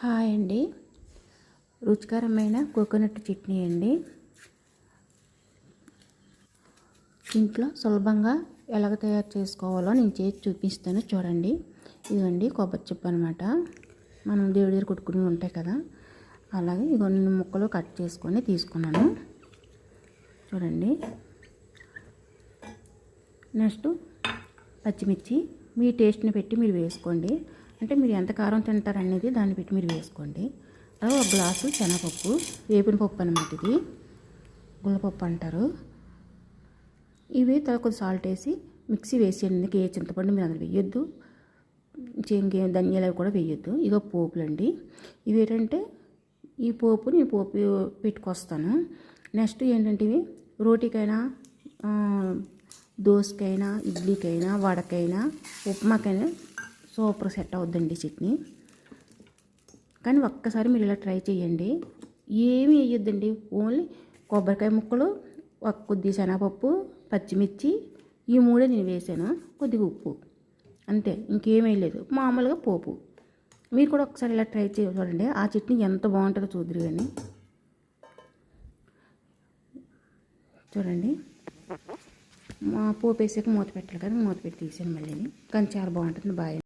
Hi అండి, రుచికరమైన coconut chutney అండి. ఇంట్లో సులభంగా ఎలాగ తయారు చేసుకోవాలో నేను చేసి చూపిస్తాను చూడండి. ఇదిగోండి కొబ్బరి చిప్ప అనమాట. మనం దేవుడి దగ్గర కొట్టుకుని ఉంటాయి కదా, అలాగే ఇవన్నీ ముక్కలు కట్ చేసుకొని తీసుకున్నాను చూడండి. నెక్స్ట్ పచ్చిమిర్చి మీ టేస్ట్ని పెట్టి మీరు వేసుకోండి, అంటే మీరు ఎంత కారం తింటారనేది దాన్ని పెట్టి మీరు వేసుకోండి. అలాగే ఒక గ్లాసు శనగపప్పు, వేపిన పప్పు అనమాట, ఇది గుల్లపప్పు అంటారు. ఇవి కొద్ది సాల్ట్ వేసి మిక్సీ వేసేయండి. ఏ చింతపండు మీరు అందులో వేయొద్దు, ఇంకేం ధనియాలు అవి కూడా వేయొద్దు. ఇగో పోపులు అండి. ఇవి ఏంటంటే ఈ పోపు నేను పోపు పెట్టుకొస్తాను. నెక్స్ట్ ఏంటంటే ఇవి రోటీకైనా, దోసకైనా, ఇడ్లీకైనా, వడకైనా, ఉప్మాకైనా సూపర్ సెట్ అవుద్దండి చట్నీ. కానీ ఒక్కసారి మీరు ఇలా ట్రై చేయండి. ఏమీ వేయొద్దండి, ఓన్లీ కొబ్బరికాయ ముక్కలు, కొద్ది శనగపప్పు, పచ్చిమిర్చి, ఈ మూడే నేను వేసాను, కొద్దిగా ఉప్పు, అంతే, ఇంకేం వేయలేదు. మామూలుగా పోపు. మీరు కూడా ఒకసారి ఇలా ట్రై చేయ చూడండి, ఆ చట్నీ ఎంత బాగుంటుందో చూద్దరు. కానీ చూడండి, పోపు వేసాక మూత పెట్టాలి కదా, మూత పెట్టి తీసాను మళ్ళీ. కానీ చాలా బాగుంటుంది. బాయ్.